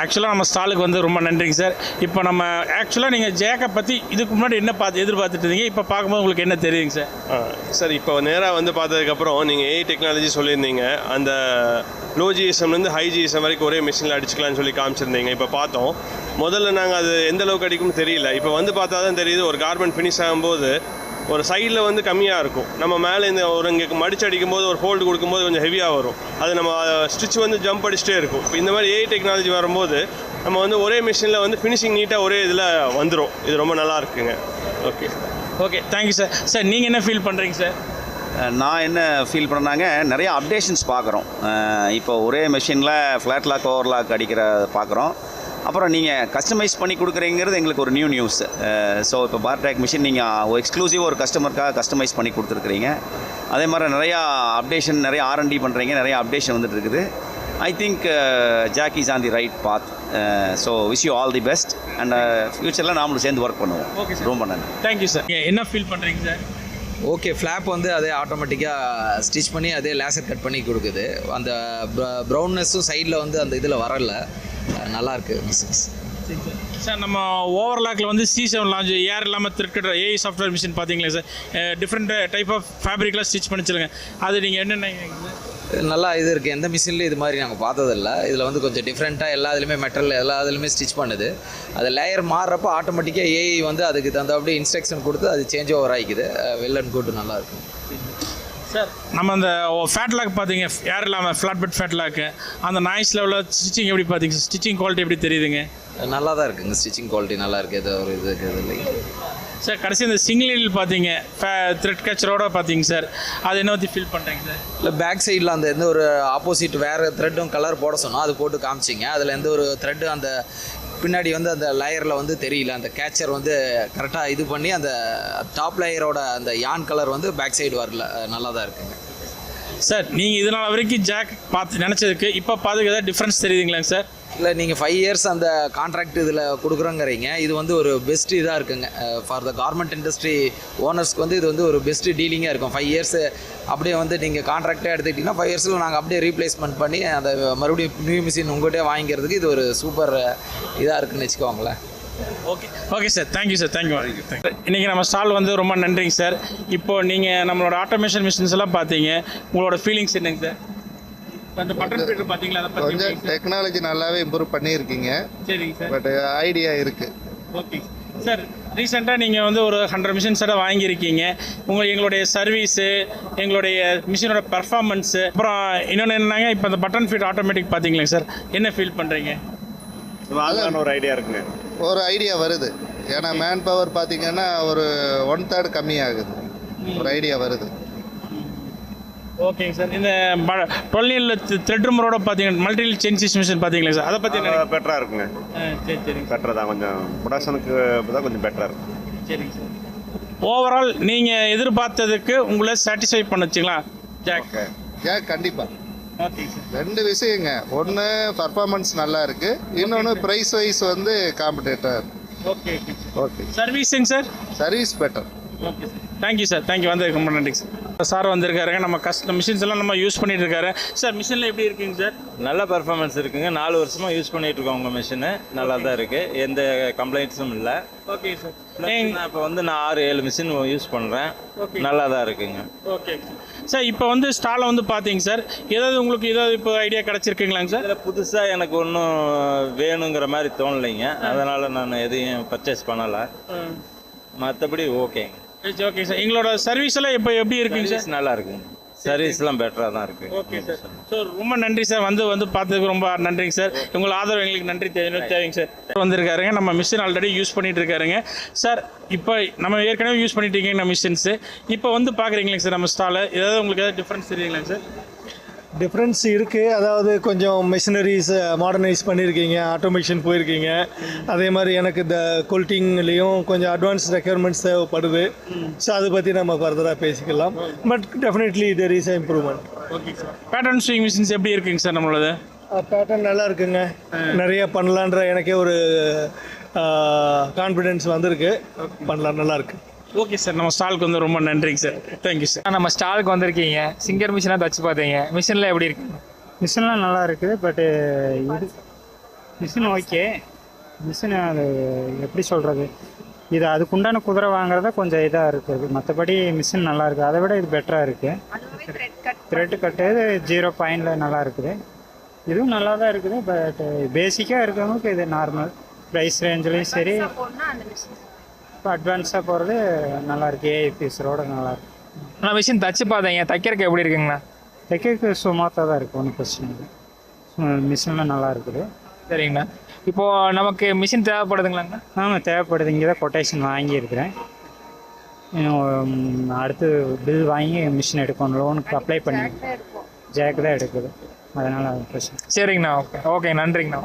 ஆக்சுவலாக நம்ம ஸ்டாலுக்கு வந்து ரொம்ப நன்றிங்க சார். இப்போ நம்ம ஆக்சுவலாக நீங்கள் ஜேக்கை பற்றி இதுக்கு முன்னாடி என்ன எதிர்பார்த்துட்டு இருந்தீங்க, இப்போ பார்க்கும்போது உங்களுக்கு என்ன தெரியுங்க சார்? சார் இப்போ நேராக வந்து பார்த்ததுக்கப்புறம் நீங்கள் ஏஐ டெக்னாலஜி சொல்லியிருந்தீங்க, அந்த லோ ஜிஎஸ்எம்லேருந்து ஹை ஜிஎஸ்எம் வரைக்கும் ஒரே மிஷினில் அடிச்சுக்கலாம்னு சொல்லி காமிச்சிருந்தீங்க. இப்போ பார்த்தோம். முதல்ல நாங்கள் அது எந்த அளவுக்கு அடிக்கும்னு தெரியல. இப்போ வந்து பார்த்தா தான் தெரியுது, ஒரு கார்மெண்ட் ஃபினிஷ் ஆகும்போது ஒரு சைடில் வந்து கம்மியாக இருக்கும். நம்ம மேலே இந்த ஒரு இங்கே மடிச்சு அடிக்கும்போது ஒரு ஃபோல்டு கொடுக்கும்போது கொஞ்சம் ஹெவியாக வரும். அது நம்ம ஸ்டிச் வந்து ஜம்ப் அடிச்சுட்டே இருக்கும். இப்போ இந்த மாதிரி ஏஐ டெக்னாலஜி வரும்போது நம்ம வந்து ஒரே மிஷினில் வந்து ஃபினிஷிங் நீட்டாக ஒரே இதில் வந்துடும். இது ரொம்ப நல்லா இருக்குங்க. Okay okay, thank you sir. Sir நீங்கள் என்ன ஃபீல் பண்ணுறீங்க சார்? நான் என்ன ஃபீல் பண்ணாங்க, நிறையா அப்டேஷன்ஸ் பார்க்குறோம். இப்போ ஒரே மிஷினில் ஃப்ளாட் லாக் ஓவர் லாக் அடிக்கிற பார்க்குறோம். அப்புறம் நீங்கள் கஸ்டமைஸ் பண்ணி கொடுக்குறீங்கிறது எங்களுக்கு ஒரு நியூஸ். ஸோ இப்போ பார்ட்ராக் மிஷின் நீங்கள் எக்ஸ்க்ளூசிவ் ஒரு கஸ்டமருக்காக கஸ்டமைஸ் பண்ணி கொடுத்துருக்குறீங்க. அதே மாதிரி நிறையா அப்டேஷன், நிறையா R&D பண்ணுறீங்க, நிறையா அப்டேஷன் வந்துட்டு இருக்குது. I think Jack is on the right path. So wish you all the best and ஃப்யூச்சரில் நாமளும் சேர்ந்து ஒர்க் பண்ணுவோம். ஓகே சார், ரொம்ப நன்றி. Thank you sir. என்ன ஃபீல் பண்ணுறீங்க சார்? ஓகே, ஃப்ளாப் வந்து அதே ஆட்டோமேட்டிக்காக ஸ்டிச் பண்ணி அதே லேசர் கட் பண்ணி கொடுக்குது. அந்த ப்ரௌன்னஸும் சைடில் வந்து அந்த இதில் வரல, நல்லாயிருக்கு மிஷின்ஸ். சார் நம்ம ஓவர்லாக்கில் வந்து C7 லான்ச் ஏர் இல்லாமல் திருக்கிற ஏஐ சாஃப்ட்வேர் மிஷின் பார்த்தீங்களா சார்? டிஃப்ரெண்ட் டைப் ஆஃப் ஃபேப்ரிக்லாம் ஸ்டிச் பண்ணிச்சிருங்க. அது நீங்கள் என்னென்ன நல்லா இது இருக்குது. எந்த மிஷின்லேயும் இது மாதிரி நாங்கள் பார்த்ததில்ல. இதில் வந்து கொஞ்சம் டிஃப்ரெண்ட்டாக எல்லா இதுலேயுமே மெட்டீரியல் எல்லா இதுலையுமே ஸ்டிச் பண்ணுது. அது லேயர் மாறுறப்போ ஆட்டோமேட்டிக்காக ஏஐ வந்து அதுக்கு தகுந்த இன்ஸ்ட்ரக்ஷன் கொடுத்து அது சேஞ்ச் ஓவர் ஆகிக்குது. வெல் அண்ட் குட், நல்லாயிருக்கும் சார். நம்ம அந்த ஃபேட் லாக் பார்த்தீங்க, ஏர் இல்லாமல் ஃப்ளாட் பெட் ஃபேட் லாக்கு, அந்த நாய்ஸ் லெவலில் ஸ்டிச்சிங் எப்படி பார்த்தீங்க? ஸ்டிச்சிங் குவாலிட்டி எப்படி தெரியுதுங்க? நல்லா தான் இருக்குங்க. ஸ்டிச்சிங் குவாலிட்டி நல்லா இருக்குது. இது ஒரு இது இருக்குது இல்லைங்க சார். கடைசி இந்த சிங்கிள் பார்த்தீங்க, த்ரெட் கேச்சரோட பார்த்தீங்க சார், அது என்ன பற்றி ஃபீல் பண்ணுறீங்க சார்? இல்லை, பேக் சைடில் அந்த எந்த ஒரு ஆப்போசிட் வேறு த்ரெட்டும் கலர் போட சொன்னோம், அது போட்டு காமிச்சிங்க. அதில் எந்த ஒரு த்ரெட்டு அந்த பின்னாடி வந்து அந்த லேயரில் வந்து தெரியல. அந்த கேச்சர் வந்து கரெக்டாக இது பண்ணி அந்த டாப் லேயரோட அந்த யான் கலர் வந்து பேக் சைடு வரல, நல்லா தான் இருக்குங்க சார். நீங்கள் இதனால் வரைக்கும் ஜாக் பார்த்து நினச்சதுக்கு இப்போ பார்த்துக்கு ஏதாவது டிஃப்ரென்ஸ் தெரியுதுங்களாங்க சார்? இல்லை, நீங்கள் 5 இயர்ஸ் அந்த கான்ட்ராக்ட் இதில் கொடுக்குறோங்கிறீங்க. இது வந்து ஒரு பெஸ்ட் இதாக இருக்குங்க ஃபார் த கார்மெண்ட் இண்டஸ்ட்ரி ஓனர்ஸ்க்கு வந்து இது வந்து ஒரு பெஸ்ட் டீலிங்காக இருக்கும். 5 இயர்ஸ் அப்படியே வந்து நீங்கள் கான்ட்ராக்டே எடுத்துக்கிட்டிங்கன்னா 5 இயர்ஸில் நாங்கள் அப்படியே ரீப்ளேஸ்மெண்ட் பண்ணி அந்த மறுபடியும் நியூ மிஷின் உங்கள்கிட்டே வாங்கிக்கிறதுக்கு இது ஒரு சூப்பர் இதாக இருக்குதுன்னு வச்சுக்கோங்களேன். Okay sir, thank you sir, thank you. இன்றைக்கி நம்ம ஸ்டால் வந்து ரொம்ப நன்றிங்க சார். இப்போது நீங்கள் நம்மளோட ஆட்டோமேஷன் மிஷின்ஸ் எல்லாம் பார்த்தீங்க, உங்களோட ஃபீலிங்ஸ் என்னங்க சார்? அந்த பட்டன் ஃபீடர் பார்த்தீங்களா? அதை பற்றி கொஞ்சம் டெக்னாலஜி நல்லாவே இம்ப்ரூவ் பண்ணியிருக்கீங்க. சரிங்க சார். பட் ஐடியா இருக்குது. Okay sir. ரீசெண்டாக நீங்கள் வந்து ஒரு 100 மிஷின்ஸ் வாங்கியிருக்கீங்க. எங்களுடைய சர்வீஸு, எங்களுடைய மிஷினோட பர்ஃபார்மன்ஸு, அப்புறம் இன்னொன்று என்னன்னாங்க, இப்போ அந்த பட்டன் ஃபீட் ஆட்டோமேட்டிக் பார்த்தீங்களா சார், என்ன ஃபீல் பண்ணுறீங்க? ஒரு ஐடியா இருக்குங்க. ஒரு ஐடியா வருது. ஏன்னா மேன் பவர் பார்த்தீங்கன்னா ஒரு 1/3 கம்மியாகுது. ஒரு ஐடியா வருது. ஓகேங்க சார். இந்த 12 த்ரெட் ரூமரோட பார்த்தீங்கன்னா மல்டி செயின் மிஷின் பார்த்தீங்களா சார், அதை பற்றி என்ன? பெட்டராக இருக்குங்க. சரி, பெட்டர் தான், கொஞ்சம் ப்ரொடக்ஷனுக்கு தான் கொஞ்சம் பெட்டராக இருக்கும். சரிங்க சார். ஓவரால் நீங்கள் எதிர்பார்த்ததுக்கு உங்களை சாட்டிஸ்ஃபை பண்ணுச்சுங்களா ஜாக்? ஜாக் கண்டிப்பாக. Okay sir. 2 விஷயங்க. ஒன்று பர்ஃபார்மன்ஸ் நல்லா இருக்குது, இன்னொன்று ப்ரைஸ் வைஸ் வந்து காம்படேட்டர். Okay okay. சர்வீஸுங்க sir? Service better. Okay sir, thank you sir, thank you. வந்ததுக்கு ரொம்ப நன்றிங்க சார். சார் வந்திருக்காருங்க. நம்ம மிஷின்ஸ் எல்லாம் நம்ம யூஸ் பண்ணிட்டு இருக்காரு சார். மிஷினில் எப்படி இருக்குங்க சார்? நல்ல பர்ஃபார்மன்ஸ் இருக்குங்க. 4 வருஷமாக யூஸ் பண்ணிகிட்டு இருக்கோம் உங்கள் மிஷினு. நல்லா தான் இருக்குது, எந்த கம்ப்ளைண்ட்ஸும் இல்லை. Okay sir. இப்போ வந்து நான் 6-7 மிஷின் யூஸ் பண்ணுறேன். நல்லா தான் இருக்குங்க. Okay sir. இப்போ வந்து ஸ்டாலை வந்து பார்த்தீங்க சார், ஏதாவது உங்களுக்கு ஏதாவது இப்போ ஐடியா கிடச்சிருக்குங்களாங்க சார்? இதில் புதுசாக எனக்கு ஒன்றும் வேணுங்கிற மாதிரி தோணலைங்க, அதனால் நான் எதையும் பர்ச்சேஸ் பண்ணலை. மற்றபடி ஓகேங்க. Okay sir. எங்களோட சர்வீஸ் எல்லாம் இப்போ எப்படி இருக்குங்க சார்? நல்லா இருக்குங்க. சர்வீஸ்லாம் பெட்டராக தான் இருக்குது. Okay sir. ஸோ ரொம்ப நன்றி சார். வந்து பார்த்ததுக்கு ரொம்ப நன்றிங்க சார். உங்களை ஆதரவு எங்களுக்கு நன்றி தேவைங்க சார். வந்திருக்காருங்க. நம்ம மிஷின் ஆல்ரெடி யூஸ் பண்ணிட்டு இருக்காருங்க சார். இப்போ நம்ம ஏற்கனவே யூஸ் பண்ணிட்டு இருக்கீங்க நம்ம மிஷின்ஸு. இப்போ வந்து பார்க்குறீங்களா சார் நம்ம ஸ்டாலை, ஏதாவது உங்களுக்கு ஏதாவது டிஃப்ரென்ஸ் தெரியுங்களா சார்? டிஃப்ரென்ஸ் இருக்குது. அதாவது கொஞ்சம் மிஷினரிஸ் மாடர்னைஸ் பண்ணியிருக்கீங்க, ஆட்டோமேஷன் போயிருக்கீங்க. அதே மாதிரி எனக்கு இந்த கோல்டிங்லேயும் கொஞ்சம் அட்வான்ஸ் ரெக்யர்மெண்ட்ஸ் தேவைப்படுது. ஸோ அதை பற்றி நம்ம ஃபர்தராக பேசிக்கலாம். But definitely there is improvement. Okay sir. Pattern swing machines எப்படி இருக்குங்க சார் நம்மளது? பேட்டர்ன் நல்லா இருக்குங்க. நிறைய பண்ணலான்ற எனக்கே ஒரு கான்ஃபிடென்ஸ் வந்திருக்கு. பண்ணலாம், நல்லாயிருக்கு. Okay sir. நம்ம ஸ்டாலுக்கு வந்து ரொம்ப நன்றிங்க சார். Thank you sir. நம்ம ஸ்டாலுக்கு வந்திருக்கீங்க, சிங்கர் மிஷினாக தச்சு பார்த்தீங்க. மிஷினில் எப்படி இருக்குங்க? மிஷின்லாம் நல்லா இருக்குது. பட்டு இது மிஷின் ஓகே. மிஷின் அது எப்படி சொல்கிறது, இது அதுக்குண்டான குதிரை வாங்குறத கொஞ்சம் இதாக இருக்குது. மற்றபடி மிஷின் நல்லா இருக்குது. அதை விட இது பெட்டராக இருக்குது. த்ரெட்டு கட்டு 0 பாயிண்டில் நல்லா இருக்குது. இதுவும் நல்லா தான் இருக்குது. பட் பேசிக்காக இருக்கிறவங்களுக்கு இது நார்மல் ப்ரைஸ் ரேஞ்சிலையும் சரி. இப்போ அட்வான்ஸாக போகிறது நல்லா இருக்குது. ஏஐ ஃபீச்சரோட நல்லா இருக்குது. நான் மிஷின் தச்சு பார்த்தேங்க, தைக்கிறதுக்கு எப்படி இருக்குங்கண்ணா? தைக்கிறதுக்கு சுமாத்தாக தான் இருக்குது, ஒன்றும் பிரச்சனை இல்லை. மிஷின்லாம் நல்லா இருக்குது. சரிங்கண்ணா. இப்போது நமக்கு மிஷின் தேவைப்படுதுங்களாங்கண்ணா? ஆமாம் தேவைப்படுது. இங்கே தான் கொட்டேஷன் வாங்கியிருக்கிறேன். அடுத்து பில் வாங்கி மிஷின் எடுக்கணும். லோனுக்கு அப்ளை பண்ணி ஜேக்கு தான் எடுக்குது. அதனால் பிரச்சனை. சரிங்கண்ணா. ஓகே நன்றிங்கண்ணா.